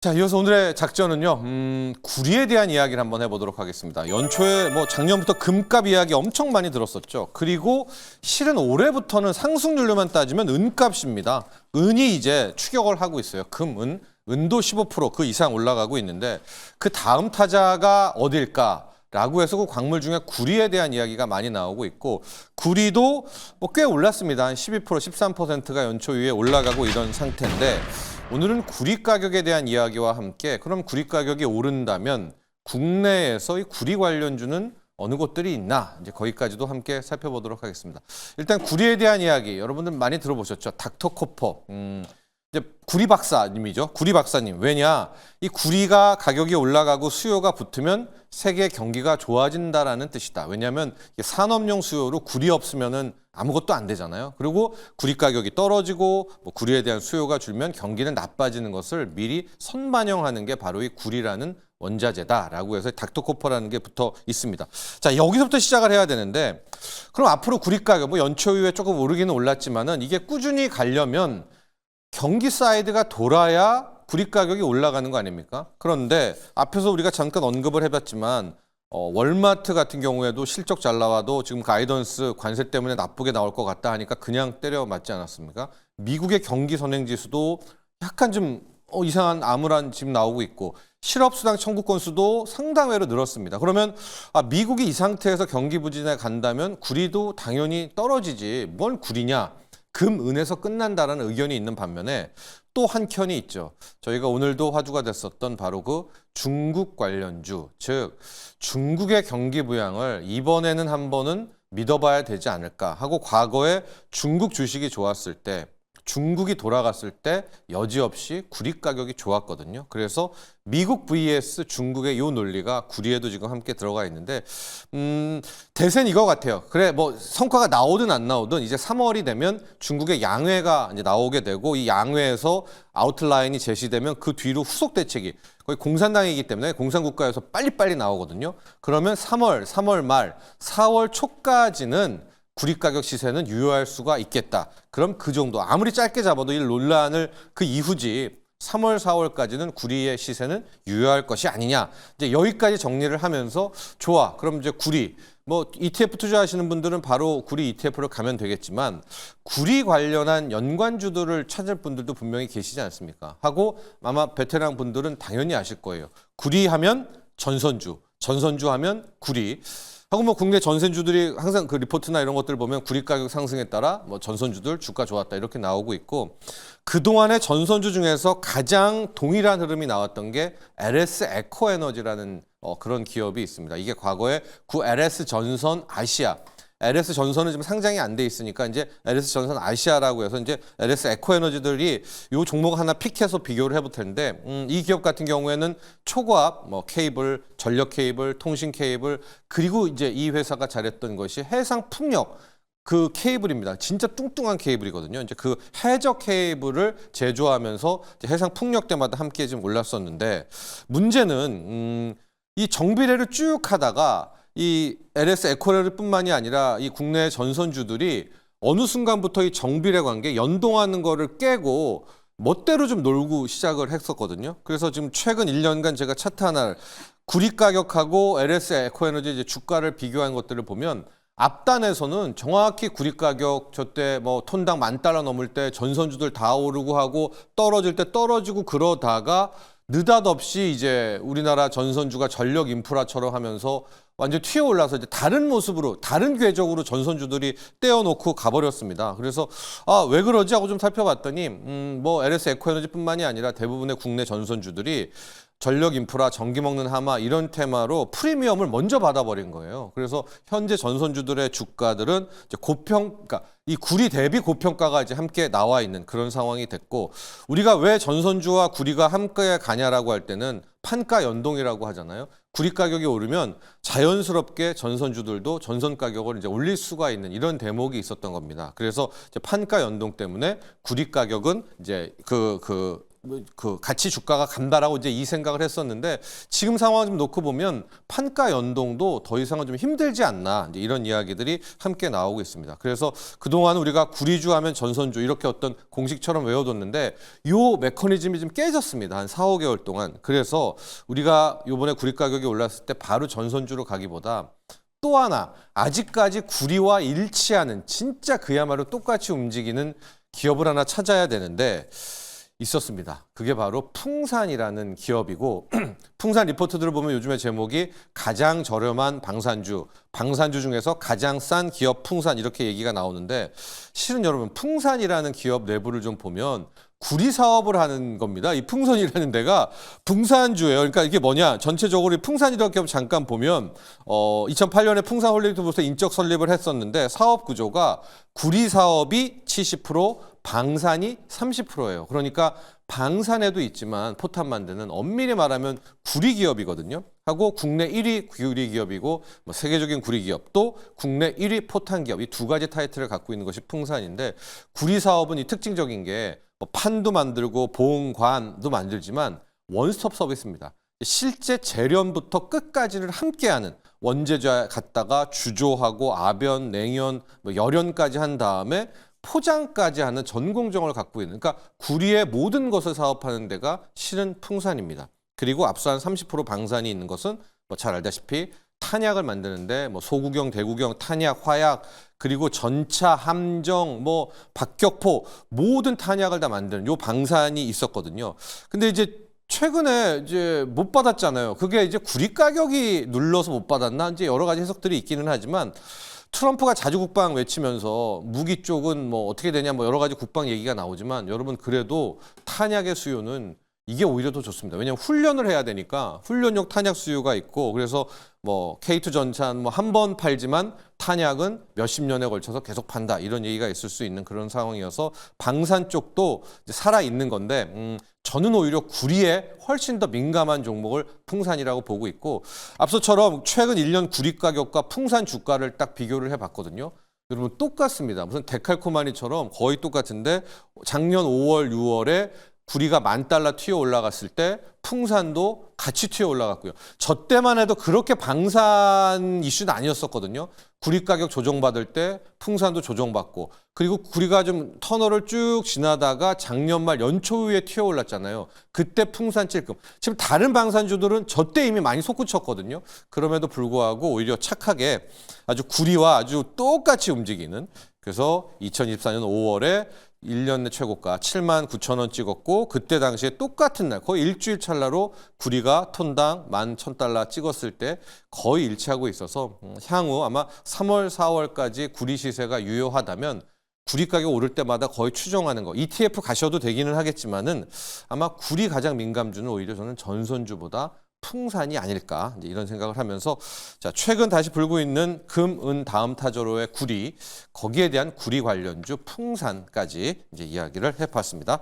자, 이어서 오늘의 작전은요. 구리에 대한 이야기를 한번 해보도록 하겠습니다. 연초에 작년부터 금값 이야기 엄청 많이 들었었죠. 그리고 실은 올해부터는 상승률로만 따지면 은값입니다. 은이 이제 추격을 하고 있어요. 금, 은. 은도 15% 이상 올라가고 있는데 그 다음 타자가 어딜까? 라고 해서 그 광물 중에 구리에 대한 이야기가 많이 나오고 있고, 구리도 꽤 올랐습니다. 한 12%, 13%가 연초 이후에 올라가고 이런 상태인데, 오늘은 구리 가격에 대한 이야기와 함께 그럼 구리 가격이 오른다면 국내에서 이 구리 관련주는 어느 곳들이 있나, 이제 거기까지도 함께 살펴보도록 하겠습니다. 일단 구리에 대한 이야기 여러분들 많이 들어보셨죠? 닥터코퍼. 이제 구리 박사님이죠. 구리 박사님. 왜냐? 이 구리가 가격이 올라가고 수요가 붙으면 세계 경기가 좋아진다라는 뜻이다. 왜냐하면 산업용 수요로 구리 없으면은 아무것도 안 되잖아요. 그리고 구리 가격이 떨어지고 구리에 대한 수요가 줄면 경기는 나빠지는 것을 미리 선반영하는 게 바로 이 구리라는 원자재다라고 해서 닥터코퍼라는 게 붙어 있습니다. 자, 여기서부터 시작을 해야 되는데, 그럼 앞으로 구리 가격 연초 이후에 조금 오르기는 올랐지만은 이게 꾸준히 가려면 경기 사이드가 돌아야 구리 가격이 올라가는 거 아닙니까? 그런데 앞에서 우리가 잠깐 언급을 해봤지만 월마트 같은 경우에도 실적 잘 나와도 지금 가이던스 관세 때문에 나쁘게 나올 것 같다 하니까 그냥 때려 맞지 않았습니까? 미국의 경기 선행 지수도 약간 좀 이상한 암울한 지금 나오고 있고, 실업수당 청구 건수도 상당외로 늘었습니다. 그러면 미국이 이 상태에서 경기 부진에 간다면 구리도 당연히 떨어지지, 뭘 구리냐? 금, 은에서 끝난다라는 의견이 있는 반면에 또 한켠이 있죠. 저희가 오늘도 화두가 됐었던 바로 그 중국 관련주, 즉 중국의 경기 부양을 이번에는 한 번은 믿어봐야 되지 않을까 하고, 과거에 중국 주식이 좋았을 때, 중국이 돌아갔을 때 여지없이 구리 가격이 좋았거든요. 그래서 미국 vs 중국의 이 논리가 구리에도 지금 함께 들어가 있는데, 대세는 이거 같아요. 그래, 성과가 나오든 안 나오든 이제 3월이 되면 중국의 양회가 이제 나오게 되고, 이 양회에서 아웃라인이 제시되면 그 뒤로 후속 대책이 거의 공산당이기 때문에 공산국가에서 빨리빨리 나오거든요. 그러면 3월 말, 4월 초까지는 구리 가격 시세는 유효할 수가 있겠다. 그럼 그 정도, 아무리 짧게 잡아도 이 논란을 그 이후지 3월, 4월까지는 구리의 시세는 유효할 것이 아니냐. 이제 여기까지 정리를 하면서 좋아. 그럼 이제 구리, ETF 투자하시는 분들은 바로 구리 ETF를 가면 되겠지만, 구리 관련한 연관주들을 찾을 분들도 분명히 계시지 않습니까? 하고 아마 베테랑 분들은 당연히 아실 거예요. 구리 하면 전선주, 전선주 하면 구리. 하고 국내 전선주들이 항상 그 리포트나 이런 것들 보면 구리 가격 상승에 따라 전선주들 주가 좋았다 이렇게 나오고 있고, 그동안의 전선주 중에서 가장 동일한 흐름이 나왔던 게 LS 에코에너지라는 그런 기업이 있습니다. 이게 과거에 구 LS 전선 아시아, LS 전선은 지금 상장이 안 돼 있으니까 이제 LS 전선 아시아라고 해서 이제 LS 에코에너지들이 이 종목 하나 픽해서 비교를 해볼 텐데, 이 기업 같은 경우에는 초고압 케이블, 전력 케이블, 통신 케이블, 그리고 이제 이 회사가 잘했던 것이 해상 풍력 그 케이블입니다. 진짜 뚱뚱한 케이블이거든요. 이제 그 해저 케이블을 제조하면서 해상 풍력 때마다 함께 지금 올랐었는데, 문제는 이 정비례를 쭉 하다가 이 LS 에코레뿐만이 아니라 이 국내 전선주들이 어느 순간부터 이 정비례 관계 연동하는 거를 깨고 멋대로 좀 놀고 시작을 했었거든요. 그래서 지금 최근 1년간 제가 차트 하나를 구리 가격하고 LS 에코에너지 이제 주가를 비교한 것들을 보면, 앞단에서는 정확히 구리 가격 저때 톤당 $10,000 넘을 때 전선주들 다 오르고 하고, 떨어질 때 떨어지고, 그러다가 느닷없이 이제 우리나라 전선주가 전력 인프라처럼 하면서 완전 튀어 올라서 이제 다른 모습으로, 다른 궤적으로 전선주들이 떼어놓고 가버렸습니다. 그래서 왜 그러지 하고 좀 살펴봤더니 LS 에코에너지뿐만이 아니라 대부분의 국내 전선주들이 전력 인프라, 전기 먹는 하마 이런 테마로 프리미엄을 먼저 받아버린 거예요. 그래서 현재 전선주들의 주가들은 이제 그러니까 이 구리 대비 고평가가 이제 함께 나와 있는 그런 상황이 됐고, 우리가 왜 전선주와 구리가 함께 가냐라고 할 때는 판가 연동이라고 하잖아요. 구리 가격이 오르면 자연스럽게 전선주들도 전선 가격을 이제 올릴 수가 있는 이런 대목이 있었던 겁니다. 그래서 이제 판가 연동 때문에 구리 가격은 이제 그 같이 주가가 간다라고 이제 이 생각을 했었는데 지금 상황을 좀 놓고 보면 판가 연동도 더 이상은 좀 힘들지 않나 이제 이런 이야기들이 함께 나오고 있습니다. 그래서 그동안 우리가 구리주 하면 전선주 이렇게 어떤 공식처럼 외워뒀는데 요 메커니즘이 좀 깨졌습니다. 한 4, 5개월 동안. 그래서 우리가 요번에 구리 가격이 올랐을 때 바로 전선주로 가기보다 또 하나 아직까지 구리와 일치하는 진짜 그야말로 똑같이 움직이는 기업을 하나 찾아야 되는데 있었습니다. 그게 바로 풍산이라는 기업이고 풍산 리포트들을 보면 요즘에 제목이 가장 저렴한 방산주, 방산주 중에서 가장 싼 기업 풍산 이렇게 얘기가 나오는데 실은 여러분 풍산이라는 기업 내부를 좀 보면 구리 사업을 하는 겁니다. 이 풍선이라는 데가 풍산주예요. 그러니까 이게 뭐냐? 전체적으로 이 풍산이라는 기업 잠깐 보면 2008년에 풍산 홀리데이부터 인적 설립을 했었는데 사업 구조가 구리 사업이 70%, 방산이 30%예요. 그러니까 방산에도 있지만 포탄 만드는 엄밀히 말하면 구리 기업이거든요. 하고 국내 1위 구리 기업이고 뭐 세계적인 구리 기업 또 국내 1위 포탄 기업 이 두 가지 타이틀을 갖고 있는 것이 풍산인데 구리 사업은 이 특징적인 게 뭐 판도 만들고 보험관도 만들지만 원스톱 서비스입니다. 실제 재련부터 끝까지를 함께하는 원재료 갖다가 주조하고 아변, 냉연, 뭐 열연까지 한 다음에 포장까지 하는 전공정을 갖고 있는 그러니까 구리의 모든 것을 사업하는 데가 실은 풍산입니다. 그리고 앞서 한 30% 방산이 있는 것은 뭐 잘 알다시피 탄약을 만드는데 뭐 소구경, 대구경, 탄약, 화약 그리고 전차, 함정, 뭐 박격포 모든 탄약을 다 만드는 요 방산이 있었거든요. 근데 이제 최근에 이제 못 받았잖아요. 그게 이제 구리 가격이 눌러서 못 받았나 이제 여러 가지 해석들이 있기는 하지만 트럼프가 자주 국방 외치면서 무기 쪽은 뭐 어떻게 되냐 뭐 여러 가지 국방 얘기가 나오지만 여러분 그래도 탄약의 수요는 이게 오히려 더 좋습니다. 왜냐하면 훈련을 해야 되니까 훈련용 탄약 수요가 있고 그래서 뭐 K2 전차는 뭐 한 번 팔지만 탄약은 몇십 년에 걸쳐서 계속 판다 이런 얘기가 있을 수 있는 그런 상황이어서 방산 쪽도 이제 살아 있는 건데 저는 오히려 구리에 훨씬 더 민감한 종목을 풍산이라고 보고 있고 앞서처럼 최근 1년 구리 가격과 풍산 주가를 딱 비교를 해봤거든요. 여러분 똑같습니다. 무슨 데칼코마니처럼 거의 똑같은데 작년 5월, 6월에 구리가 $10,000 튀어 올라갔을 때 풍산도 같이 튀어 올라갔고요. 저 때만 해도 그렇게 방산 이슈는 아니었었거든요. 구리 가격 조정받을 때 풍산도 조정받고 그리고 구리가 좀 터널을 쭉 지나다가 작년 말 연초에 튀어 올랐잖아요. 그때 풍산 찔끔. 지금 다른 방산주들은 저 때 이미 많이 솟구쳤거든요. 그럼에도 불구하고 오히려 착하게 아주 구리와 아주 똑같이 움직이는 그래서 2024년 5월에 1년 내 최고가 79,000원 찍었고 그때 당시에 똑같은 날 거의 일주일 찰나로 구리가 톤당 $11,000 찍었을 때 거의 일치하고 있어서 향후 아마 3월, 4월까지 구리 시세가 유효하다면 구리 가격 오를 때마다 거의 추정하는 거 ETF 가셔도 되기는 하겠지만은 아마 구리 가장 민감주는 오히려 저는 전선주보다 풍산이 아닐까 이제 이런 생각을 하면서 자 최근 다시 불고 있는 금, 은 다음 타저로의 구리 거기에 대한 구리 관련주 풍산까지 이제 이야기를 해봤습니다.